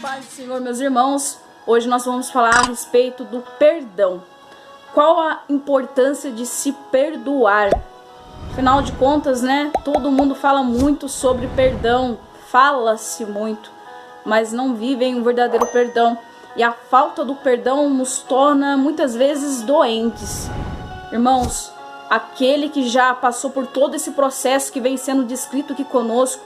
paz do Senhor, meus irmãos. Hoje nós vamos falar a respeito do perdão. Qual a importância de se perdoar? Afinal de contas, né? Todo mundo fala muito sobre perdão, fala-se muito, mas não vivem um verdadeiro perdão. E a falta do perdão nos torna muitas vezes doentes. Irmãos, aquele que já passou por todo esse processo que vem sendo descrito aqui conosco,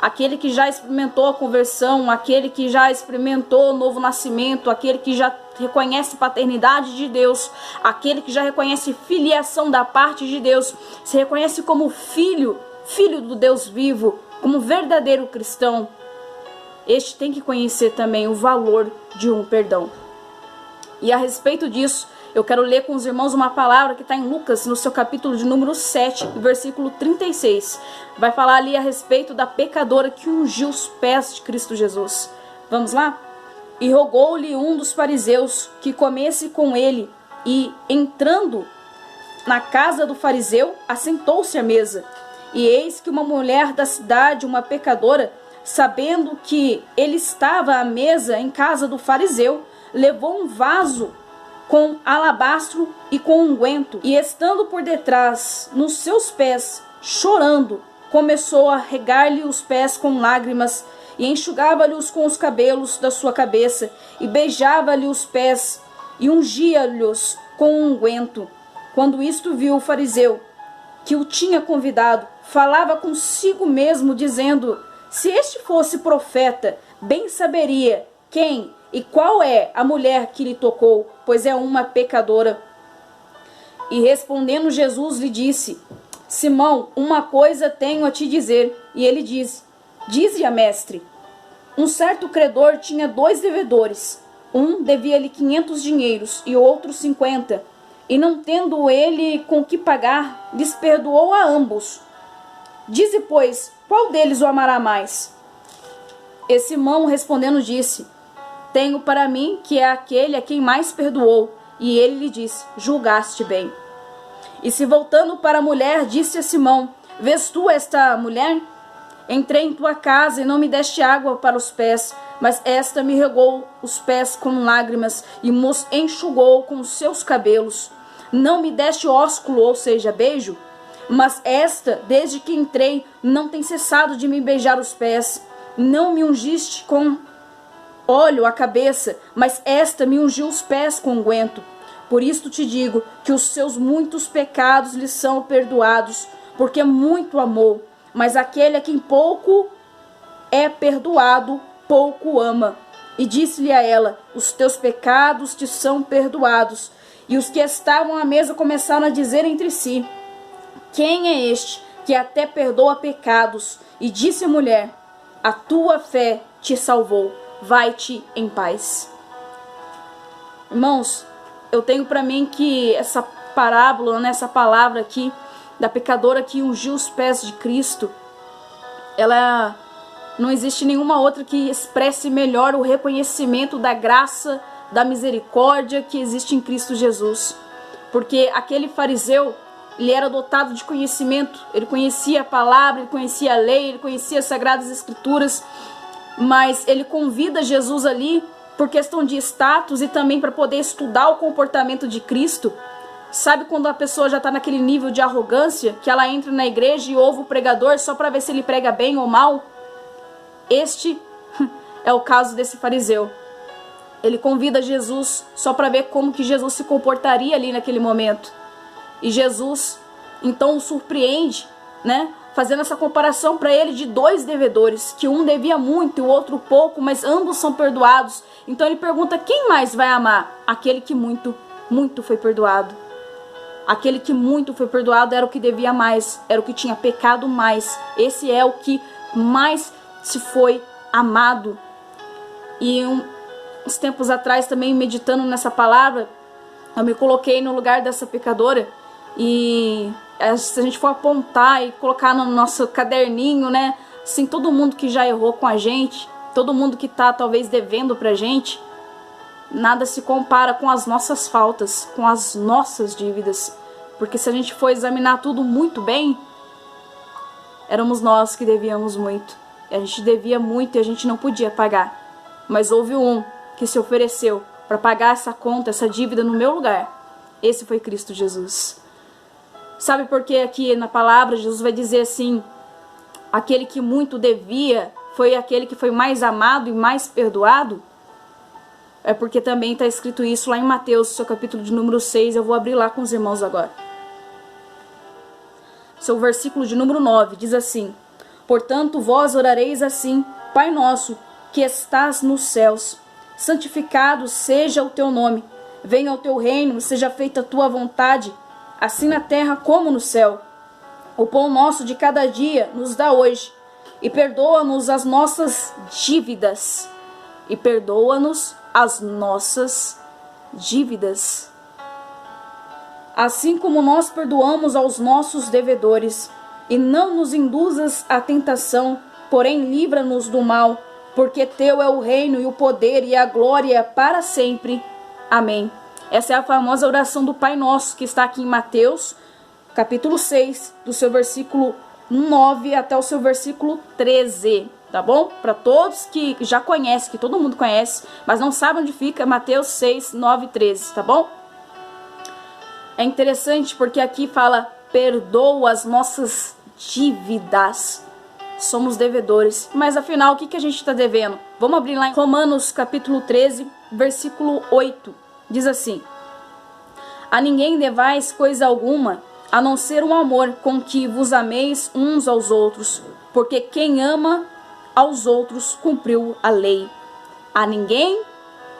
aquele que já experimentou a conversão, aquele que já experimentou o novo nascimento, aquele que já reconhece paternidade de Deus, aquele que já reconhece filiação da parte de Deus, se reconhece como filho do Deus vivo, como verdadeiro cristão, este tem que conhecer também o valor de um perdão. E a respeito disso, eu quero ler com os irmãos uma palavra que está em Lucas, no seu capítulo de número 7, versículo 36. Vai falar ali a respeito da pecadora que ungiu os pés de Cristo Jesus. Vamos lá? E rogou-lhe um dos fariseus que comesse com ele, e entrando na casa do fariseu, assentou-se à mesa. E eis que uma mulher da cidade, uma pecadora, sabendo que ele estava à mesa em casa do fariseu, levou um vaso com alabastro e com unguento, e estando por detrás nos seus pés, chorando, começou a regar-lhe os pés com lágrimas, e enxugava-lhes com os cabelos da sua cabeça, e beijava-lhe os pés, e ungia-lhes com unguento. Quando isto viu o fariseu, que o tinha convidado, falava consigo mesmo, dizendo: se este fosse profeta, bem saberia quem e qual é a mulher que lhe tocou, pois é uma pecadora. E respondendo Jesus lhe disse: Simão, uma coisa tenho a te dizer. E ele disse: dize-a, mestre. Um certo credor tinha 2 devedores. Um devia-lhe 500 dinheiros e outro 50. E não tendo ele com que pagar, lhes perdoou a ambos. Dize, pois, qual deles o amará mais? E Simão respondendo disse: tenho para mim que é aquele a quem mais perdoou. E ele lhe disse: julgaste bem. E se voltando para a mulher, disse a Simão: vês tu esta mulher? Entrei em tua casa e não me deste água para os pés, mas esta me regou os pés com lágrimas e nos enxugou com os seus cabelos. Não me deste ósculo, ou seja, beijo, mas esta, desde que entrei, não tem cessado de me beijar os pés. Não me ungiste com óleo a cabeça, mas esta me ungiu os pés com unguento. Por isto te digo que os seus muitos pecados lhe são perdoados, porque muito amou. Mas aquele a quem pouco é perdoado, pouco ama. E disse-lhe a ela: os teus pecados te são perdoados. E os que estavam à mesa começaram a dizer entre si: quem é este que até perdoa pecados? E disse a mulher: a tua fé te salvou. Vai-te em paz. Irmãos, eu tenho para mim que essa parábola, essa palavra aqui, da pecadora que ungiu os pés de Cristo, ela não existe nenhuma outra que expresse melhor o reconhecimento da graça, da misericórdia que existe em Cristo Jesus. Porque aquele fariseu, ele era dotado de conhecimento, ele conhecia a palavra, ele conhecia a lei, ele conhecia as Sagradas Escrituras, mas ele convida Jesus ali por questão de status e também para poder estudar o comportamento de Cristo. Sabe quando a pessoa já está naquele nível de arrogância, que ela entra na igreja e ouve o pregador só para ver se ele prega bem ou mal? Este é o caso desse fariseu. Ele convida Jesus só para ver como que Jesus se comportaria ali naquele momento. E Jesus então o surpreende, fazendo essa comparação para ele de 2 devedores, que um devia muito e o outro pouco, mas ambos são perdoados. Então ele pergunta: quem mais vai amar? Aquele que muito foi perdoado. Aquele que muito foi perdoado era o que devia mais, era o que tinha pecado mais. Esse é o que mais se foi amado. E uns tempos atrás também, meditando nessa palavra, eu me coloquei no lugar dessa pecadora. E se a gente for apontar e colocar no nosso caderninho, assim, todo mundo que já errou com a gente, todo mundo que tá talvez devendo pra gente, nada se compara com as nossas faltas, com as nossas dívidas. Porque se a gente for examinar tudo muito bem, éramos nós que devíamos muito. A gente devia muito e a gente não podia pagar. mas houve um que se ofereceu para pagar essa conta, essa dívida no meu lugar. Esse foi Cristo Jesus. Sabe por que aqui na palavra Jesus vai dizer assim, aquele que muito devia foi aquele que foi mais amado e mais perdoado? É porque também está escrito isso lá em Mateus, seu capítulo de número 6, eu vou abrir lá com os irmãos agora. Seu versículo de número 9 diz assim: portanto vós orareis assim, Pai nosso, que estás nos céus, santificado seja o teu nome, venha o teu reino, seja feita a tua vontade, assim na terra como no céu. O pão nosso de cada dia nos dá hoje, e perdoa-nos as nossas dívidas, e perdoa-nos as nossas dívidas, assim como nós perdoamos aos nossos devedores, e não nos induzas à tentação, porém livra-nos do mal, porque teu é o reino e o poder e a glória para sempre. Amém. Essa é a famosa oração do Pai Nosso, que está aqui em Mateus, capítulo 6, do seu versículo 9 até o seu versículo 13, tá bom? Para todos que já conhecem, que todo mundo conhece, mas não sabem onde fica, Mateus 6, 9 e 13, tá bom? É interessante porque aqui fala, perdoa as nossas dívidas. Somos devedores, mas afinal, o que a gente está devendo? Vamos abrir lá em Romanos capítulo 13, versículo 8, diz assim: a ninguém devais coisa alguma, a não ser um amor com que vos ameis uns aos outros, porque quem ama aos outros cumpriu a lei. A ninguém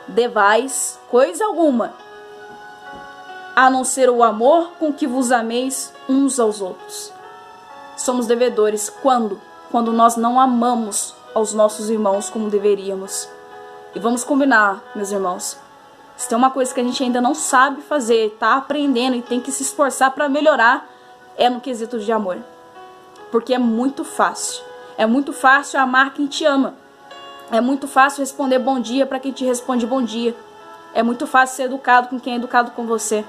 devais coisa alguma, a não ser o amor com que vos ameis uns aos outros. Somos devedores quando nós não amamos aos nossos irmãos como deveríamos. E vamos combinar, meus irmãos, se tem uma coisa que a gente ainda não sabe fazer, está aprendendo e tem que se esforçar para melhorar, é no quesito de amor. Porque é muito fácil. É muito fácil amar quem te ama. É muito fácil responder bom dia para quem te responde bom dia. É muito fácil ser educado com quem é educado com você.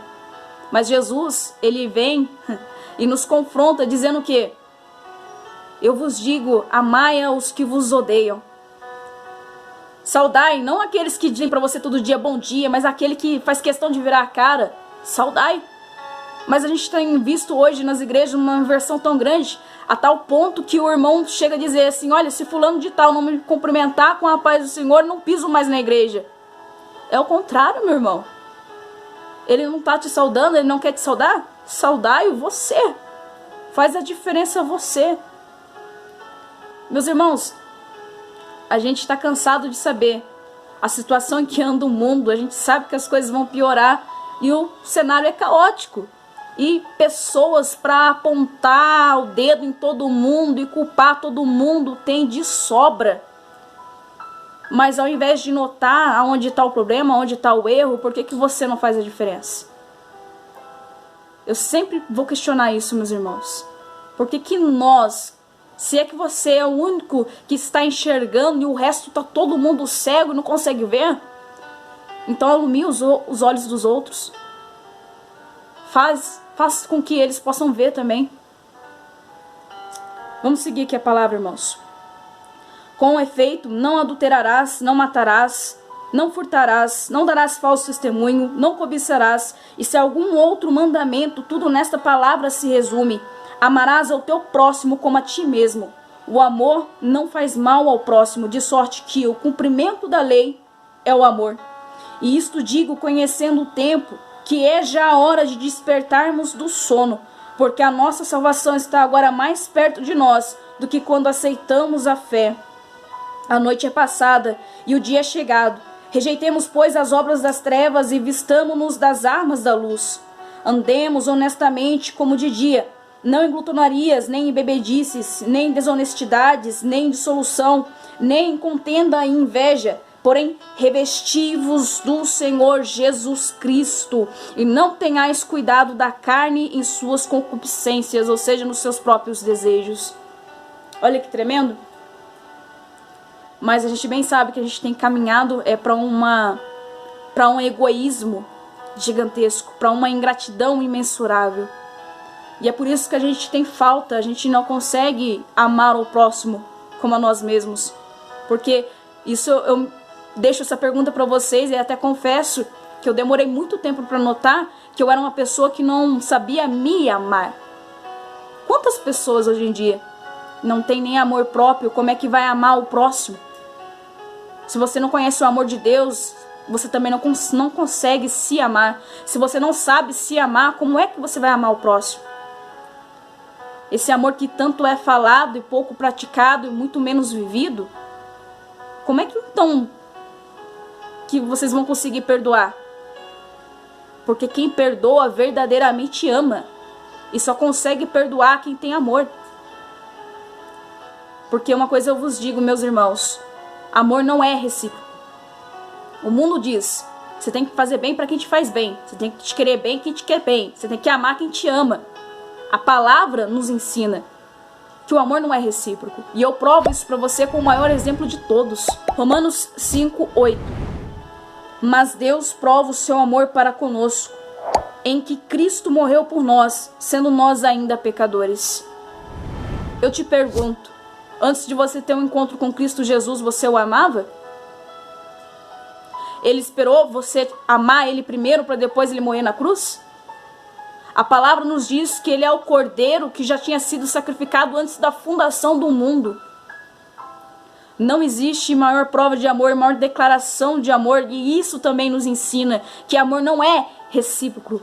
Mas Jesus, ele vem e nos confronta dizendo que eu vos digo, amai os que vos odeiam. Saudai, não aqueles que dizem para você todo dia bom dia, mas aquele que faz questão de virar a cara. Saudai. Mas a gente tem visto hoje nas igrejas uma inversão tão grande, a tal ponto que o irmão chega a dizer assim, olha, se fulano de tal não me cumprimentar com a paz do Senhor, não piso mais na igreja. É o contrário, meu irmão. Ele não está te saudando, ele não quer te saudar? Saudai-o você. Faz a diferença você. Meus irmãos, a gente está cansado de saber a situação em que anda o mundo, a gente sabe que as coisas vão piorar e o cenário é caótico. E pessoas para apontar o dedo em todo mundo e culpar todo mundo tem de sobra. Mas ao invés de notar aonde está o problema, onde está o erro, por que você não faz a diferença? Eu sempre vou questionar isso, meus irmãos. Por que nós, se é que você é o único que está enxergando e o resto está todo mundo cego e não consegue ver, então alumia os olhos dos outros. Faz com que eles possam ver também. Vamos seguir aqui a palavra, irmãos. Com efeito, não adulterarás, não matarás, não furtarás, não darás falso testemunho, não cobiçarás, e se algum outro mandamento, tudo nesta palavra se resume: amarás ao teu próximo como a ti mesmo. O amor não faz mal ao próximo, de sorte que o cumprimento da lei é o amor. E isto digo conhecendo o tempo, que é já a hora de despertarmos do sono, porque a nossa salvação está agora mais perto de nós do que quando aceitamos a fé. A noite é passada e o dia é chegado. Rejeitemos, pois, as obras das trevas e vistamo-nos das armas da luz. Andemos honestamente como de dia, não em glutonarias, nem em bebedices, nem em desonestidades, nem em dissolução, nem em contenda e inveja, porém revesti-vos do Senhor Jesus Cristo, e não tenhais cuidado da carne em suas concupiscências, ou seja, nos seus próprios desejos. Olha que tremendo. Mas a gente bem sabe que a gente tem caminhado para um egoísmo gigantesco, para uma ingratidão imensurável. E é por isso que a gente tem falta, a gente não consegue amar o próximo como a nós mesmos. Porque isso deixo essa pergunta para vocês e até confesso que eu demorei muito tempo para notar que eu era uma pessoa que não sabia me amar. Quantas pessoas hoje em dia não tem nem amor próprio? Como é que vai amar o próximo? Se você não conhece o amor de Deus, você também não consegue se amar. Se você não sabe se amar, como é que você vai amar o próximo? Esse amor que tanto é falado e pouco praticado e muito menos vivido, como é que então que vocês vão conseguir perdoar? Porque quem perdoa verdadeiramente ama. E só consegue perdoar quem tem amor. Porque uma coisa eu vos digo, meus irmãos, amor não é recíproco. O mundo diz, você tem que fazer bem para quem te faz bem. Você tem que te querer bem quem te quer bem. Você tem que amar quem te ama. A palavra nos ensina que o amor não é recíproco. E eu provo isso para você com o maior exemplo de todos. Romanos 5:8. Mas Deus prova o seu amor para conosco, em que Cristo morreu por nós, sendo nós ainda pecadores. Eu te pergunto, antes de você ter um encontro com Cristo Jesus, você o amava? Ele esperou você amar Ele primeiro para depois Ele morrer na cruz? A palavra nos diz que Ele é o Cordeiro que já tinha sido sacrificado antes da fundação do mundo. Não existe maior prova de amor, maior declaração de amor, e isso também nos ensina que amor não é recíproco.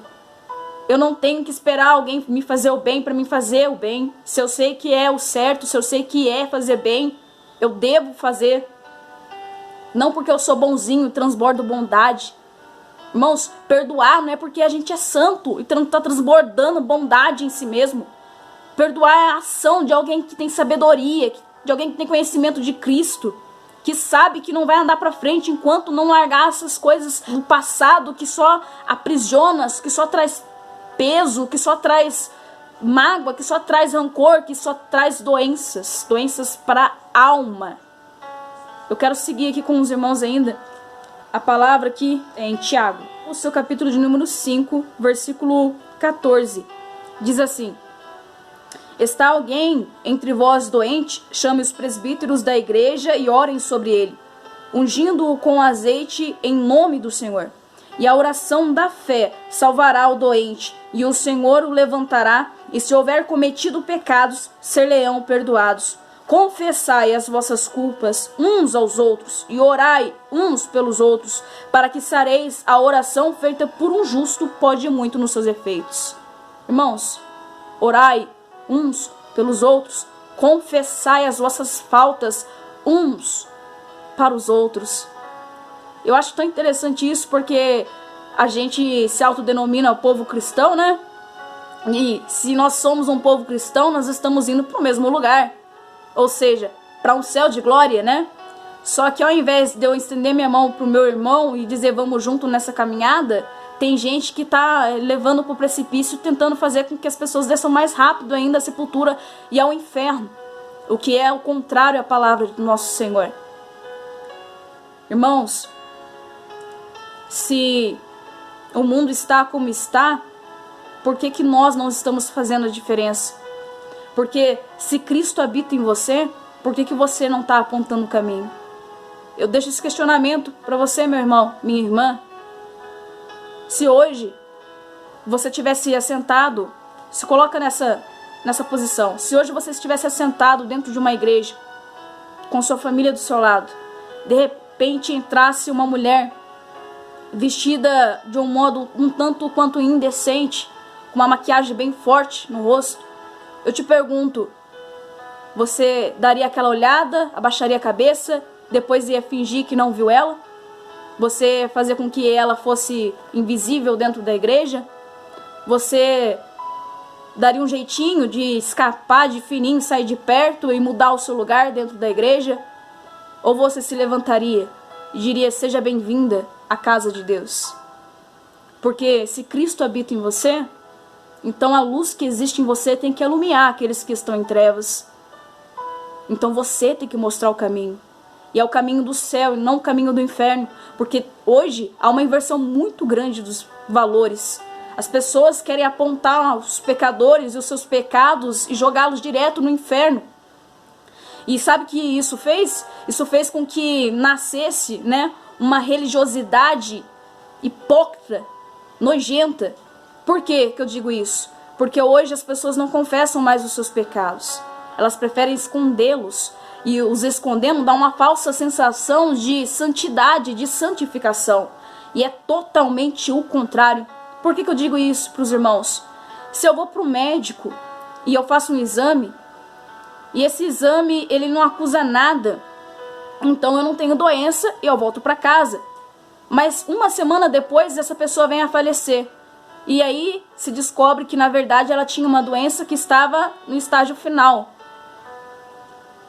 Eu não tenho que esperar alguém me fazer o bem para me fazer o bem. Se eu sei que é o certo, se eu sei que é fazer bem, eu devo fazer. Não porque eu sou bonzinho e transbordo bondade. Irmãos, perdoar não é porque a gente é santo e está transbordando bondade em si mesmo. Perdoar é a ação de alguém que tem sabedoria, de alguém que tem conhecimento de Cristo, que sabe que não vai andar para frente enquanto não largar essas coisas do passado que só aprisiona, que só traz peso, que só traz mágoa, que só traz rancor, que só traz doenças para a alma. Eu quero seguir aqui com os irmãos ainda a palavra aqui é em Tiago, o seu capítulo de número 5, versículo 14, diz assim: está alguém entre vós doente? Chame os presbíteros da igreja e orem sobre ele, ungindo-o com azeite em nome do Senhor. E a oração da fé salvará o doente, e o Senhor o levantará, e se houver cometido pecados, ser-lhe-ão perdoados. Confessai as vossas culpas uns aos outros, e orai uns pelos outros, para que sareis. A oração feita por um justo pode muito nos seus efeitos. Irmãos, orai uns pelos outros, confessai as vossas faltas uns para os outros. Eu acho tão interessante isso, porque a gente se autodenomina povo cristão, né? E se nós somos um povo cristão, nós estamos indo para o mesmo lugar. Ou seja, para um céu de glória, né? Só que ao invés de eu estender minha mão para o meu irmão e dizer vamos junto nessa caminhada, tem gente que está levando para o precipício, tentando fazer com que as pessoas desçam mais rápido ainda à sepultura e ao inferno. O que é o contrário à palavra do nosso Senhor. Irmãos, se o mundo está como está, por que nós não estamos fazendo a diferença? Porque se Cristo habita em você, por que você não está apontando o caminho? Eu deixo esse questionamento para você, meu irmão, minha irmã. Se hoje você tivesse assentado, se coloca nessa posição. Se hoje você estivesse assentado dentro de uma igreja, com sua família do seu lado, de repente entrasse uma mulher vestida de um modo um tanto quanto indecente, com uma maquiagem bem forte no rosto, eu te pergunto, você daria aquela olhada, abaixaria a cabeça, depois ia fingir que não viu ela? Você fazia com que ela fosse invisível dentro da igreja? Você daria um jeitinho de escapar de fininho, sair de perto e mudar o seu lugar dentro da igreja? Ou você se levantaria e diria, seja bem-vinda à casa de Deus? Porque se Cristo habita em você, então a luz que existe em você tem que iluminar aqueles que estão em trevas. Então você tem que mostrar o caminho. E é o caminho do céu e não o caminho do inferno. Porque hoje há uma inversão muito grande dos valores. As pessoas querem apontar os pecadores e os seus pecados e jogá-los direto no inferno. E sabe o que isso fez? Isso fez com que nascesse, né, uma religiosidade hipócrita, nojenta. Por que eu digo isso? Porque hoje as pessoas não confessam mais os seus pecados. Elas preferem escondê-los. E os escondendo dá uma falsa sensação de santidade, de santificação. E é totalmente o contrário. Por que eu digo isso para os irmãos? Se eu vou para o médico e eu faço um exame, e esse exame ele não acusa nada, então eu não tenho doença e eu volto para casa. Mas uma semana depois essa pessoa vem a falecer. E aí se descobre que na verdade ela tinha uma doença que estava no estágio final.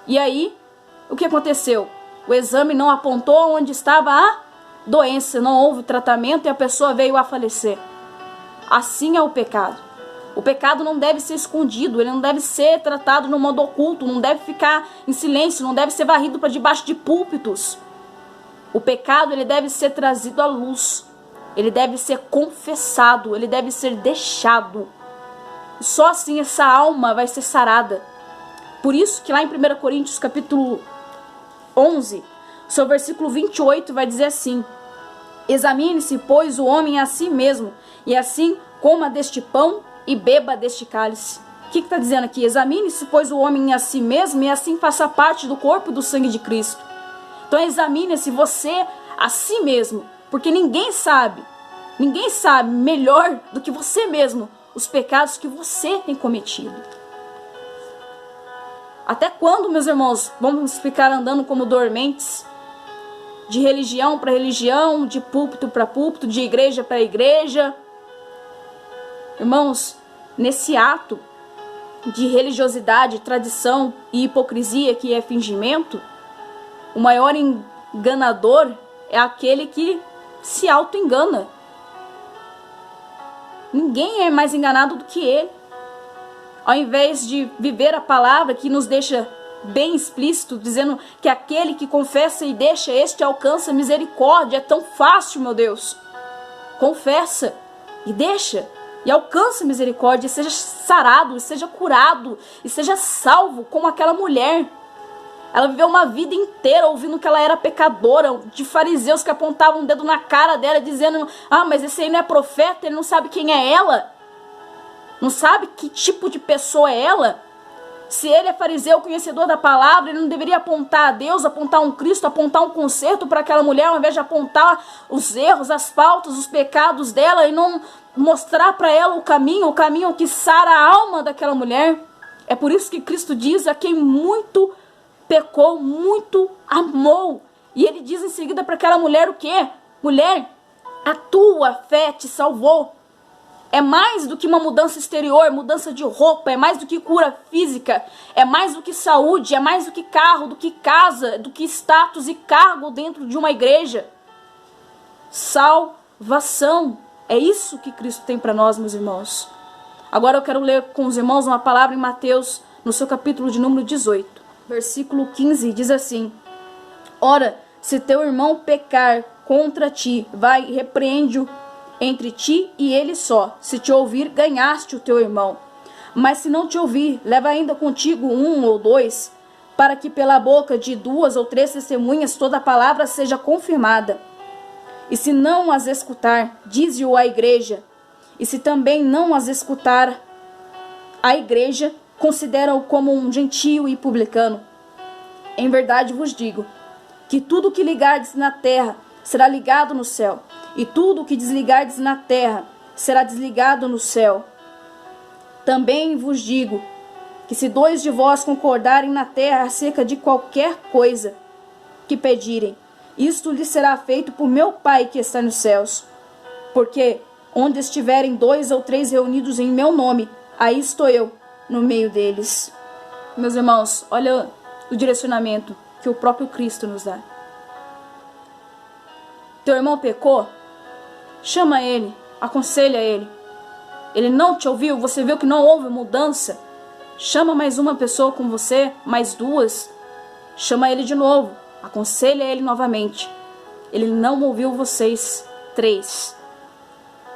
E aí, o que aconteceu? O exame não apontou onde estava a doença, não houve tratamento e a pessoa veio a falecer. Assim é o pecado. O pecado não deve ser escondido, ele não deve ser tratado no modo oculto, não deve ficar em silêncio, não deve ser varrido para debaixo de púlpitos. O pecado ele deve ser trazido à luz, ele deve ser confessado, ele deve ser deixado. Só assim essa alma vai ser sarada. Por isso que lá em 1 Coríntios capítulo 11, seu versículo 28 vai dizer assim: examine-se, pois, o homem a si mesmo, e assim coma deste pão e beba deste cálice. O que está dizendo aqui? Examine-se, pois, o homem a si mesmo, e assim faça parte do corpo e do sangue de Cristo. Então examine-se você a si mesmo, porque ninguém sabe melhor do que você mesmo os pecados que você tem cometido. Até quando, meus irmãos, vamos ficar andando como dormentes? De religião para religião, de púlpito para púlpito, de igreja para igreja. Irmãos, nesse ato de religiosidade, tradição e hipocrisia que é fingimento, o maior enganador é aquele que se auto-engana. Ninguém é mais enganado do que ele. Ao invés de viver a palavra que nos deixa bem explícito, dizendo que aquele que confessa e deixa, este alcança misericórdia. É tão fácil, meu Deus. Confessa e deixa e alcança misericórdia, e seja sarado, e seja curado, e seja salvo, como aquela mulher. Ela viveu uma vida inteira ouvindo que ela era pecadora, de fariseus que apontavam um dedo na cara dela, dizendo: ah, mas esse aí não é profeta, ele não sabe quem é ela. Não sabe que tipo de pessoa é ela? Se ele é fariseu, conhecedor da palavra, ele não deveria apontar a Deus, apontar um Cristo, apontar um conserto para aquela mulher, ao invés de apontar os erros, as faltas, os pecados dela, e não mostrar para ela o caminho que sara a alma daquela mulher. É por isso que Cristo diz: a quem muito pecou, muito amou. E ele diz em seguida para aquela mulher o quê? Mulher, a tua fé te salvou. É mais do que uma mudança exterior, mudança de roupa, é mais do que cura física, é mais do que saúde, é mais do que carro, do que casa, do que status e cargo dentro de uma igreja. Salvação. É isso que Cristo tem para nós, meus irmãos. Agora eu quero ler com os irmãos uma palavra em Mateus, no seu capítulo de número 18, versículo 15, diz assim: ora, se teu irmão pecar contra ti, vai e repreende-o entre ti e ele só. Se te ouvir, ganhaste o teu irmão. Mas se não te ouvir, leva ainda contigo 1 ou 2, para que pela boca de 2 ou 3 testemunhas toda a palavra seja confirmada. E se não as escutar, dize-o à igreja. E se também não as escutar a igreja, considera-o como um gentio e publicano. Em verdade vos digo, que tudo que ligardes na terra será ligado no céu, e tudo o que desligardes na terra será desligado no céu. Também vos digo que se 2 de vós concordarem na terra acerca de qualquer coisa que pedirem, isto lhes será feito por meu Pai que está nos céus. Porque onde estiverem 2 ou 3 reunidos em meu nome, aí estou eu no meio deles. Meus irmãos, olha o direcionamento que o próprio Cristo nos dá. Teu irmão pecou? Chama ele, aconselha ele. Ele não te ouviu, você viu que não houve mudança? Chama mais uma pessoa com você, mais 2. Chama ele de novo, aconselha ele novamente. Ele não ouviu vocês, 3.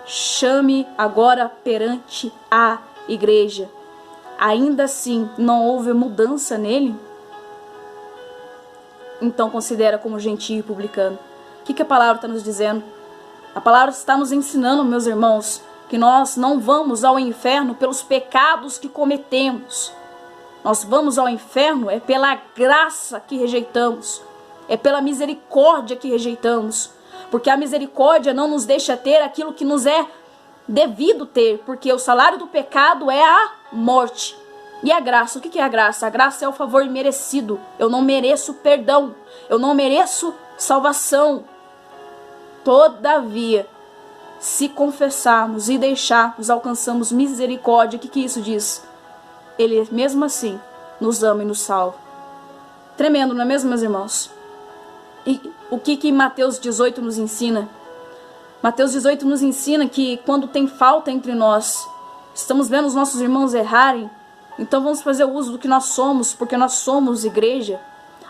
Chame agora perante a igreja. Ainda assim, não houve mudança nele? então considera como gentio e publicano. O que a palavra está nos dizendo? A palavra está nos ensinando, meus irmãos, que nós não vamos ao inferno pelos pecados que cometemos. Nós vamos ao inferno é pela graça que rejeitamos, é pela misericórdia que rejeitamos, porque a misericórdia não nos deixa ter aquilo que nos é devido ter, porque o salário do pecado é a morte. E a graça, o que é a graça? A graça é o favor merecido. Eu não mereço perdão, eu não mereço salvação. Todavia, se confessarmos e deixarmos, alcançamos misericórdia. O que isso diz? Ele mesmo assim nos ama e nos salva. Tremendo, não é mesmo, meus irmãos? E o que Mateus 18 nos ensina? Mateus 18 nos ensina que quando tem falta entre nós, estamos vendo os nossos irmãos errarem, então vamos fazer uso do que nós somos, porque nós somos igreja.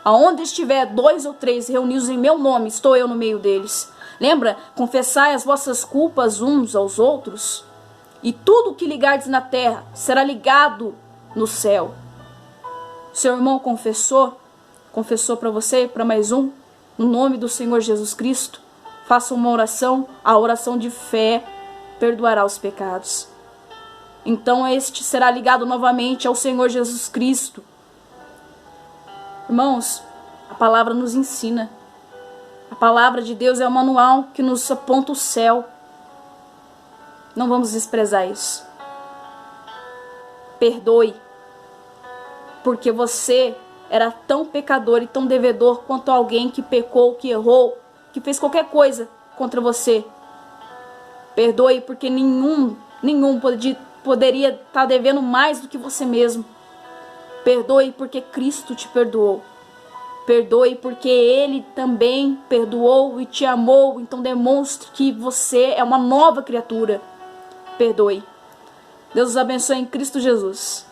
Aonde estiver 2 ou 3 reunidos em meu nome, estou eu no meio deles. Lembra? Confessai as vossas culpas uns aos outros, e tudo o que ligardes na terra será ligado no céu. Seu irmão confessou para você e para mais um, no nome do Senhor Jesus Cristo, faça uma oração, a oração de fé perdoará os pecados. Então este será ligado novamente ao Senhor Jesus Cristo. Irmãos, a palavra nos ensina. A palavra de Deus é o manual que nos aponta o céu. Não vamos desprezar isso. Perdoe, porque você era tão pecador e tão devedor quanto alguém que pecou, que errou, que fez qualquer coisa contra você. Perdoe, porque nenhum poderia estar devendo mais do que você mesmo. Perdoe, porque Cristo te perdoou. Perdoe, porque Ele também perdoou e te amou. Então demonstre que você é uma nova criatura. Perdoe. Deus os abençoe em Cristo Jesus.